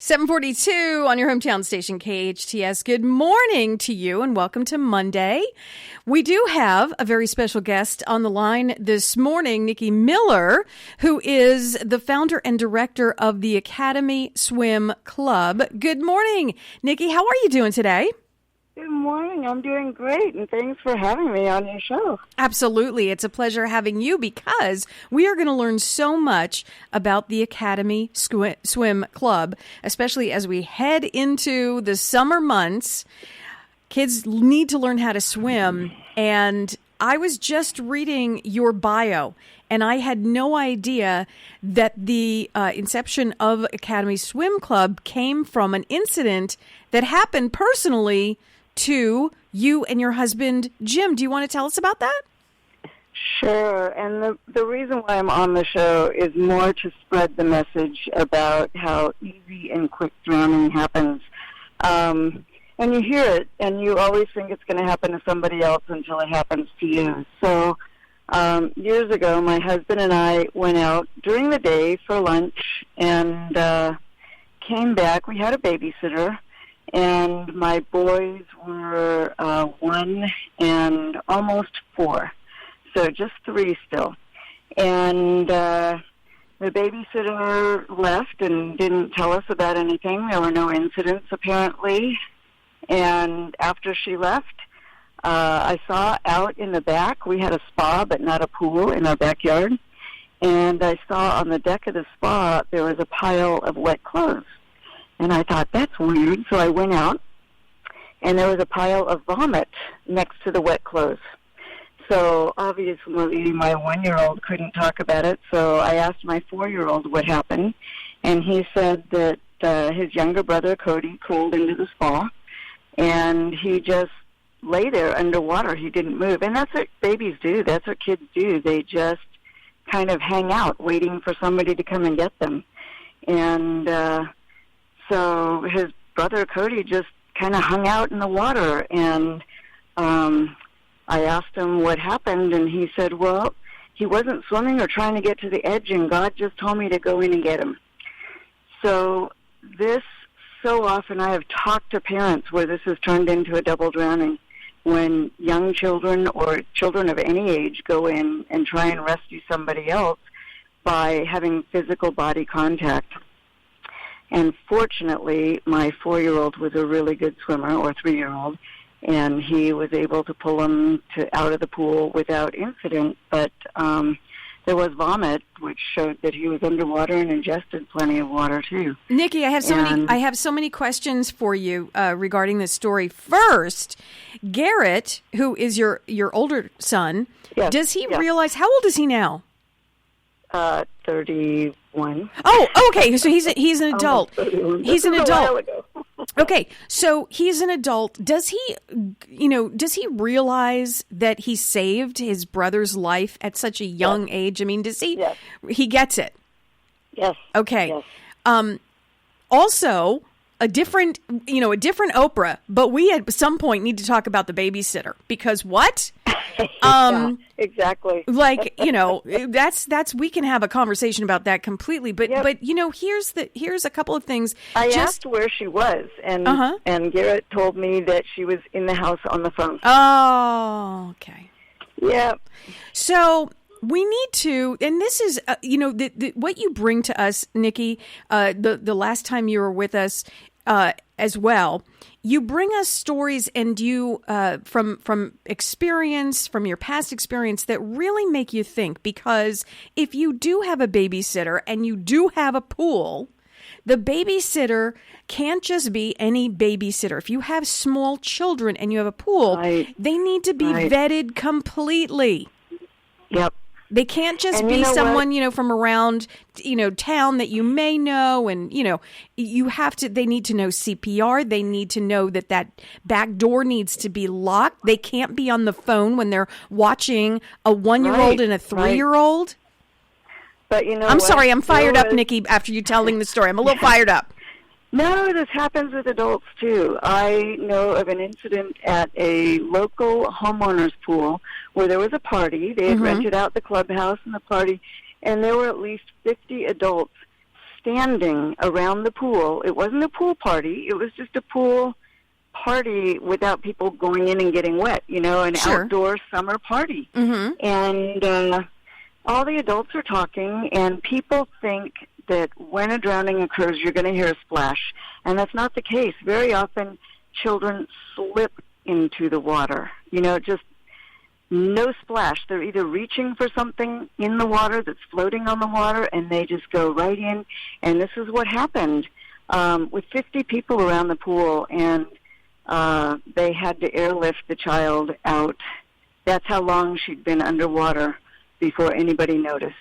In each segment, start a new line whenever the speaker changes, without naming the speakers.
7:42 on your hometown station, KHTS. Good morning to you and welcome to Monday. We do have a very special guest on the line this morning, Nikki Miller, who is the founder and director of the Academy Swim Club. Good morning, Nikki. How are you doing today?
Good morning. I'm doing great, and thanks for having me on your show.
Absolutely. It's a pleasure having you because we are going to learn so much about the Academy Swim Club, especially as we head into the summer months. Kids need to learn how to swim, and I was just reading your bio, and I had no idea that the inception of Academy Swim Club came from an incident that happened personally to you and your husband, Jim. Do you want to tell us about that?
Sure. And the reason why I'm on the show is more to spread the message about how easy and quick drowning happens. And you hear it, and you always think it's going to happen to somebody else until it happens to you. So years ago, my husband and I went out during the day for lunch and came back. We had a babysitter. And my boys were 1 and almost 4, so just 3 still. And the babysitter left and didn't tell us about anything. There were no incidents, apparently. And after she left, I saw out in the back, we had a spa but not a pool in our backyard. And I saw on the deck of the spa there was a pile of wet clothes. And I thought, that's weird. So I went out, and there was a pile of vomit next to the wet clothes. So obviously my 1-year-old couldn't talk about it, so I asked my 4-year-old what happened. And he said that his younger brother, Cody, crawled into the spa, and he just lay there underwater. He didn't move. And that's what babies do. That's what kids do. They just kind of hang out, waiting for somebody to come and get them. And so his brother, Cody, just kind of hung out in the water, and I asked him what happened, and he said, well, he wasn't swimming or trying to get to the edge, and God just told me to go in and get him. So so often I have talked to parents where this has turned into a double drowning, when young children or children of any age go in and try and rescue somebody else by having physical body contact. And fortunately, my 4-year-old was a really good swimmer, or 3-year-old, and he was able to pull him out of the pool without incident. But there was vomit, which showed that he was underwater and ingested plenty of water too.
Nikki, I have so many questions for you regarding this story. First, Garrett, who is your older son,
yes,
does he realize, how old is he now?
31.
Oh, okay. So he's an adult. He's an adult.
A while ago.
Okay, so he's an adult. Does he realize that he saved his brother's life at such a young age? I mean, does he?
Yes.
He gets it.
Yes.
Okay.
Yes.
Also, a different Oprah, but we at some point need to talk about the babysitter, because what?
Yeah, exactly.
Like, that's we can have a conversation about that completely, but here's a couple of things.
I asked where she was, and Garrett told me that she was in the house on the phone.
Oh, okay.
Yeah.
So we need to, and this is, what you bring to us, Nikki, the last time you were with us as well, you bring us stories, and you, from experience, from your past experience, that really make you think. Because if you do have a babysitter and you do have a pool, the babysitter can't just be any babysitter. If you have small children and you have a pool, they need to be vetted completely.
Yep.
They can't just be someone, from around, town that you may know. And, they need to know CPR. They need to know that back door needs to be locked. They can't be on the phone when they're watching a 1-year-old and a 3-year-old.
But
I'm sorry, I'm fired up, Nikki, after you telling the story. I'm a little fired up.
No, this happens with adults, too. I know of an incident at a local homeowner's pool where there was a party. They had rented out the clubhouse and the party, and there were at least 50 adults standing around the pool. It wasn't a pool party. It was just a pool party without people going in and getting wet, an outdoor summer party.
Mm-hmm.
And all the adults are talking, and people think that when a drowning occurs, you're going to hear a splash. And that's not the case. Very often, children slip into the water, just no splash. They're either reaching for something in the water that's floating on the water, and they just go right in. And this is what happened with 50 people around the pool, and they had to airlift the child out. That's how long she'd been underwater before anybody noticed.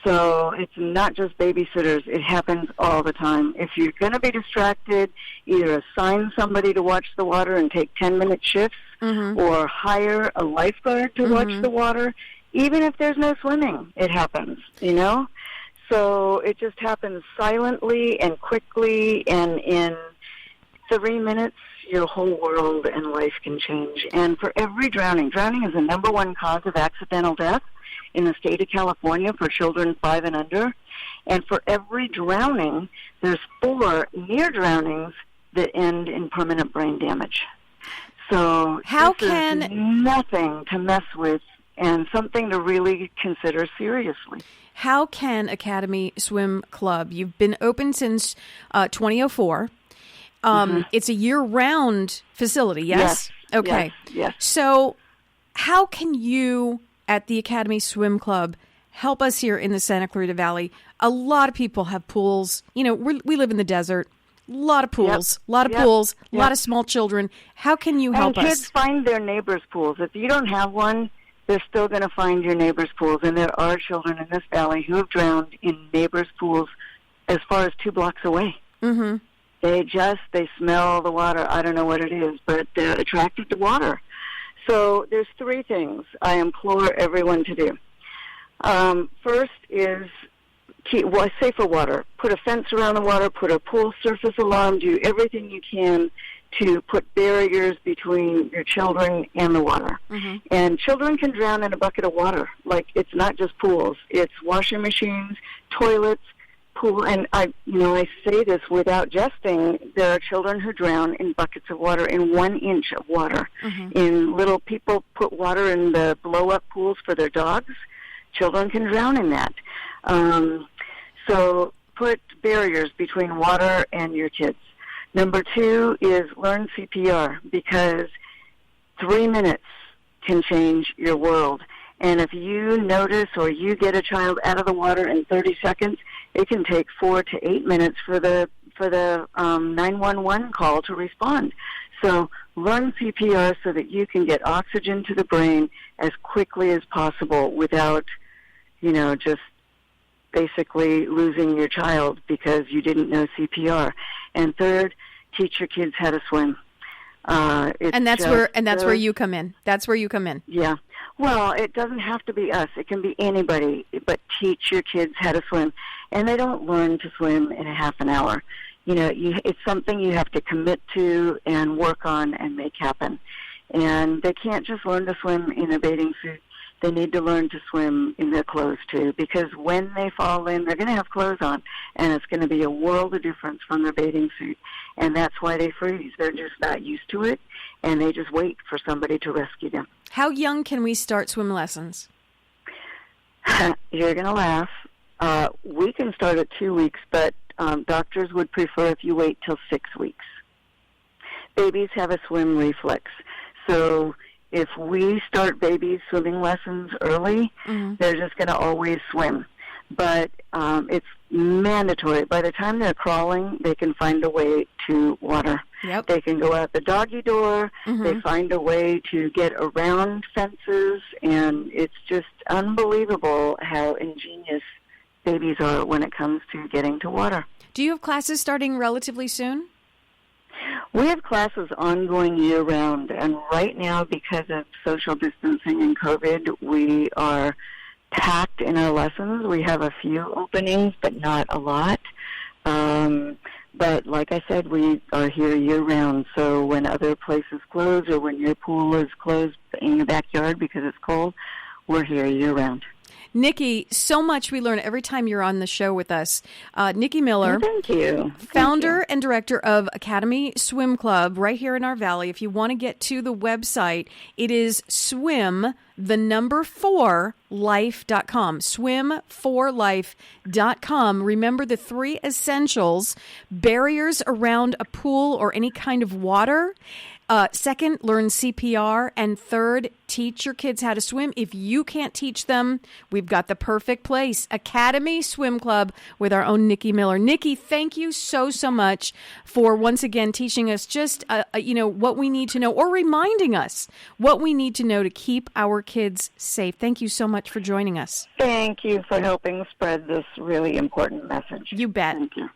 So it's not just babysitters. It happens all the time. If you're going to be distracted, either assign somebody to watch the water and take 10-minute shifts,
mm-hmm.
or hire a lifeguard to
mm-hmm.
watch the water. Even if there's no swimming, it happens, So it just happens silently and quickly, and in 3 minutes, your whole world and life can change. And for every drowning is the number one cause of accidental death in the state of California for children 5 and under. And for every drowning, there's 4 near drownings that end in permanent brain damage. So is nothing to mess with, and something to really consider seriously.
How can Academy Swim Club, you've been open since 2004.
Mm-hmm.
It's a year-round facility, yes? Okay.
Yes.
So how can you, at the Academy Swim Club, help us here in the Santa Clarita Valley? A lot of people have pools. We live in the desert. A lot of pools, a lot of small children. How can you help us?
And kids find their neighbors' pools. If you don't have one, they're still going to find your neighbors' pools. And there are children in this valley who have drowned in neighbors' pools as far as 2 blocks away.
Mm-hmm.
They smell the water. I don't know what it is, but they're attracted to water. So there's 3 things I implore everyone to do. First is safer water. Put a fence around the water, put a pool surface alarm, do everything you can to put barriers between your children and the water.
Mm-hmm.
And children can drown in a bucket of water. Like, it's not just pools. It's washing machines, toilets, pool. And I say this without jesting. There are children who drown in buckets of water, in 1 inch of water.
Mm-hmm.
In little people put water in the blow-up pools for their dogs. Children can drown in that. So put barriers between water and your kids. Number 2 is learn CPR, because 3 minutes can change your world. And if you notice or you get a child out of the water in 30 seconds, it can take 4 to 8 minutes for the 911 call to respond. So learn CPR so that you can get oxygen to the brain as quickly as possible without, just basically losing your child because you didn't know CPR. And 3rd, teach your kids how to swim.
And that's where you come in. That's where you come in.
Yeah. Well, it doesn't have to be us. It can be anybody, but teach your kids how to swim. And they don't learn to swim in a half an hour. It's something you have to commit to and work on and make happen. And they can't just learn to swim in a bathing suit. They need to learn to swim in their clothes, too, because when they fall in, they're going to have clothes on, and it's going to be a world of difference from their bathing suit. And that's why they freeze. They're just not used to it, and they just wait for somebody to rescue them.
How young can we start swim lessons?
You're going to laugh. We can start at 2 weeks, but doctors would prefer if you wait till 6 weeks. Babies have a swim reflex, so if we start babies swimming lessons early,
mm-hmm.
they're just going to always swim. But it's mandatory. By the time they're crawling, they can find a way to water.
Yep.
They can go out the doggy door.
Mm-hmm.
They find a way to get around fences. And it's just unbelievable how ingenious babies are when it comes to getting to water.
Do you have classes starting relatively soon?
We have classes ongoing year-round, and right now, because of social distancing and COVID, we are packed in our lessons. We have a few openings, but not a lot. But like I said, we are here year-round, so when other places close or when your pool is closed in your backyard because it's cold, we're here year-round.
Nikki, so much we learn every time you're on the show with us. Nikki Miller,
Thank you.
founder and director of Academy Swim Club right here in our valley. If you want to get to the website, it is swim4life.com. Swim4life.com. Remember the 3 essentials: barriers around a pool or any kind of water. Second, learn CPR. And third, teach your kids how to swim. If you can't teach them, we've got the perfect place. Academy Swim Club with our own Nikki Miller. Nikki, thank you so much for once again teaching us just, what we need to know, or reminding us what we need to know to keep our kids safe. Thank you so much for joining us.
Thank you for helping spread this really important message.
You bet.
Thank you.